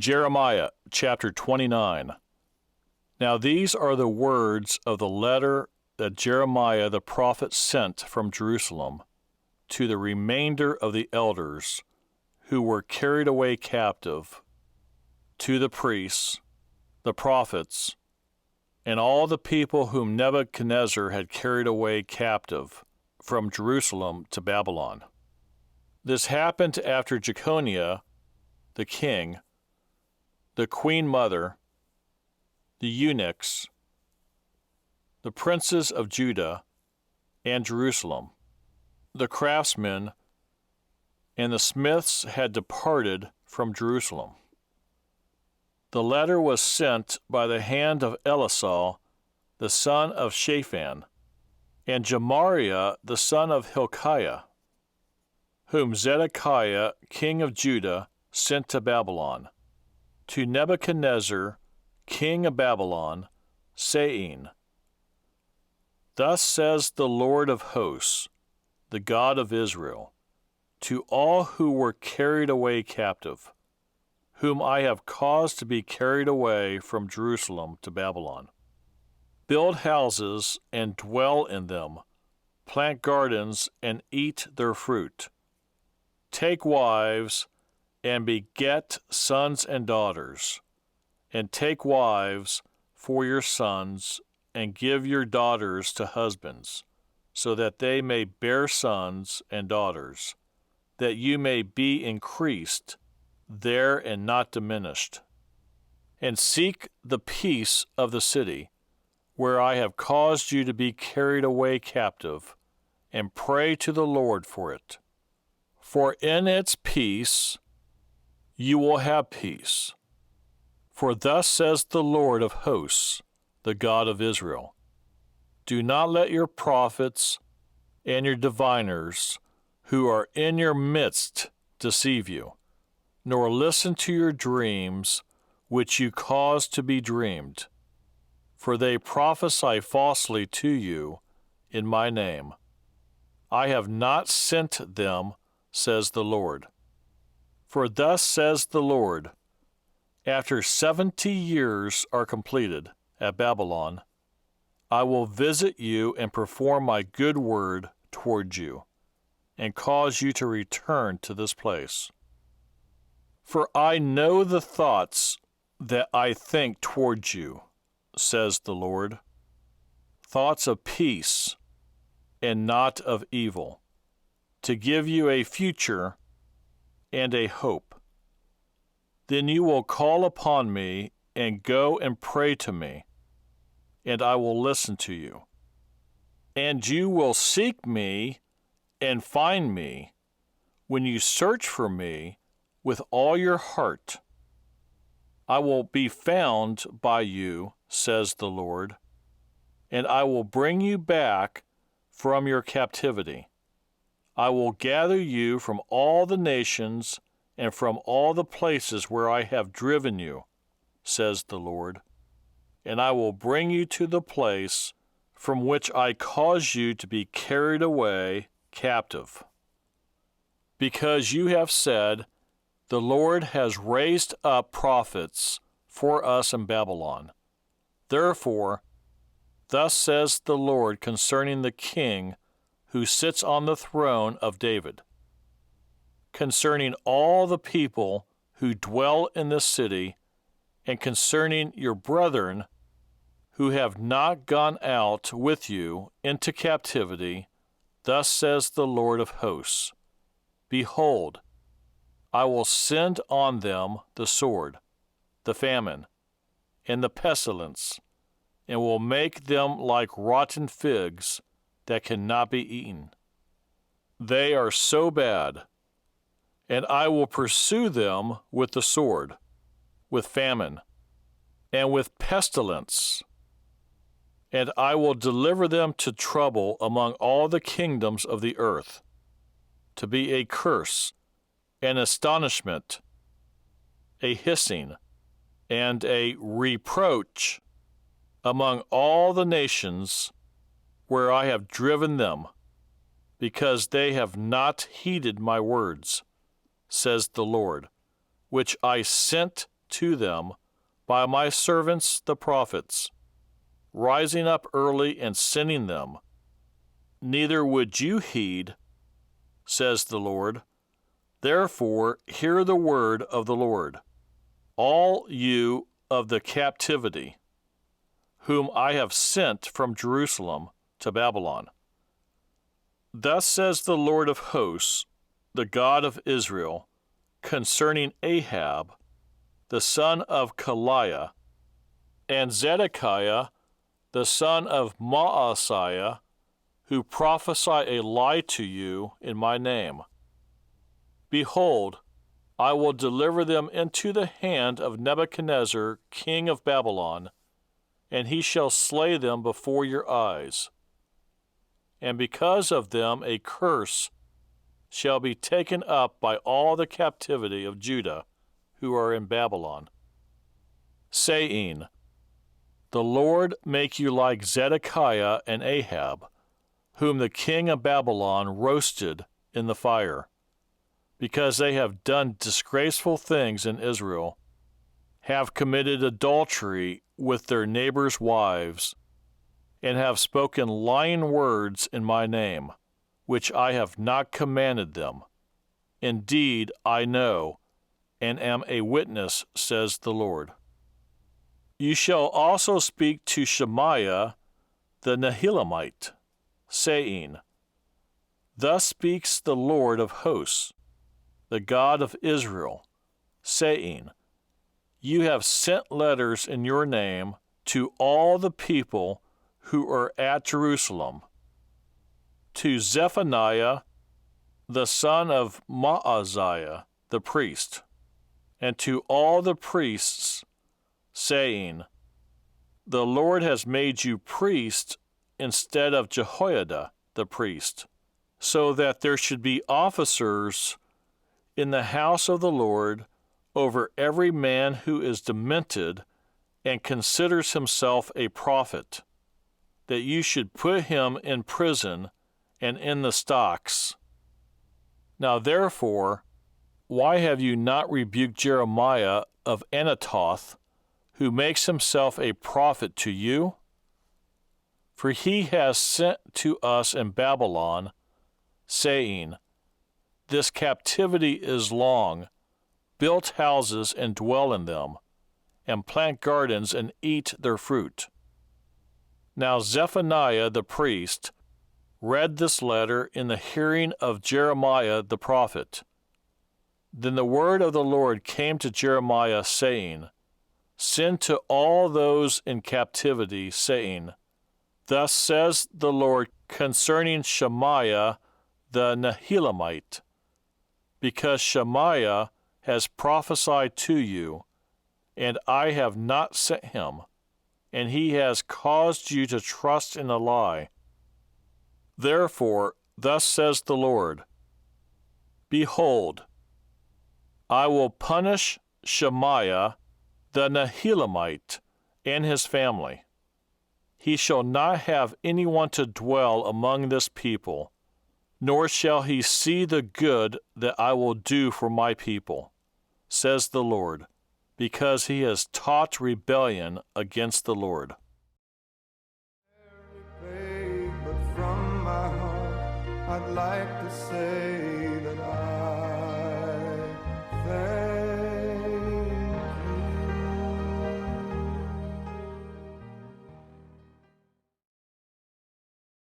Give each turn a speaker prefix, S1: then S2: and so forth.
S1: Jeremiah chapter 29. Now these are the words of the letter that Jeremiah the prophet sent from Jerusalem to the remainder of the elders who were carried away captive, to the priests, the prophets, and all the people whom Nebuchadnezzar had carried away captive from Jerusalem to Babylon. This happened after Jeconiah, the king, the queen mother, the eunuchs, the princes of Judah and Jerusalem, the craftsmen, and the smiths had departed from Jerusalem. The letter was sent by the hand of Elisah, the son of Shaphan, and Gemariah, the son of Hilkiah, whom Zedekiah, king of Judah, sent to Babylon, to Nebuchadnezzar, king of Babylon, saying, Thus says the Lord of hosts, the God of Israel, to all who were carried away captive, whom I have caused to be carried away from Jerusalem to Babylon. Build houses and dwell in them, plant gardens and eat their fruit. Take wives and beget sons and daughters, and take wives for your sons, and give your daughters to husbands, so that they may bear sons and daughters, that you may be increased there and not diminished. And seek the peace of the city, where I have caused you to be carried away captive, and pray to the Lord for it. For in its peace you will have peace. For thus says the Lord of hosts, the God of Israel, Do not let your prophets and your diviners who are in your midst deceive you, nor listen to your dreams which you cause to be dreamed. For they prophesy falsely to you in my name. I have not sent them, says the Lord. For thus says the Lord, After 70 years are completed at Babylon, I will visit you and perform my good word toward you, and cause you to return to this place. For I know the thoughts that I think toward you, says the Lord, thoughts of peace and not of evil, to give you a future and a hope. Then you will call upon me and go and pray to me, and I will listen to you. And you will seek me and find me when you search for me with all your heart. I will be found by you, says the Lord, and I will bring you back from your captivity. I will gather you from all the nations and from all the places where I have driven you, says the Lord, and I will bring you to the place from which I caused you to be carried away captive. Because you have said, The Lord has raised up prophets for us in Babylon. Therefore, thus says the Lord concerning the king who sits on the throne of David, concerning all the people who dwell in this city, and concerning your brethren who have not gone out with you into captivity, thus says the Lord of hosts, Behold, I will send on them the sword, the famine, and the pestilence, and will make them like rotten figs that cannot be eaten. They are so bad, and I will pursue them with the sword, with famine, and with pestilence, and I will deliver them to trouble among all the kingdoms of the earth, to be a curse, an astonishment, a hissing, and a reproach among all the nations where I have driven them, because they have not heeded my words, says the Lord, which I sent to them by my servants the prophets, rising up early and sending them. Neither would you heed, says the Lord. Therefore hear the word of the Lord, all you of the captivity, whom I have sent from Jerusalem to Babylon. Thus says the Lord of hosts, the God of Israel, concerning Ahab, the son of Kaliah, and Zedekiah, the son of Maaseiah, who prophesy a lie to you in my name. Behold, I will deliver them into the hand of Nebuchadnezzar, king of Babylon, and he shall slay them before your eyes. And because of them a curse shall be taken up by all the captivity of Judah who are in Babylon, saying, The Lord make you like Zedekiah and Ahab, whom the king of Babylon roasted in the fire, because they have done disgraceful things in Israel, have committed adultery with their neighbors' wives, and have spoken lying words in my name, which I have not commanded them. Indeed, I know, and am a witness, says the Lord. You shall also speak to Shemaiah the Nehelamite, saying, Thus speaks the Lord of hosts, the God of Israel, saying, You have sent letters in your name to all the people who are at Jerusalem, to Zephaniah, the son of Maaseiah, the priest, and to all the priests, saying, The Lord has made you priest instead of Jehoiada the priest, so that there should be officers in the house of the Lord over every man who is demented and considers himself a prophet, that you should put him in prison and in the stocks. Now therefore, why have you not rebuked Jeremiah of Anathoth, who makes himself a prophet to you? For he has sent to us in Babylon, saying, This captivity is long. Build houses and dwell in them, and plant gardens and eat their fruit. Now Zephaniah the priest read this letter in the hearing of Jeremiah the prophet. Then the word of the Lord came to Jeremiah, saying, Send to all those in captivity, saying, Thus says the Lord concerning Shemaiah the Nehelamite, because Shemaiah has prophesied to you, and I have not sent him, and he has caused you to trust in a lie. Therefore, thus says the Lord, Behold, I will punish Shemaiah the Nehelamite and his family. He shall not have anyone to dwell among this people, nor shall he see the good that I will do for my people, says the Lord, because he has taught rebellion against the Lord.
S2: But from my heart, I'd like to say that I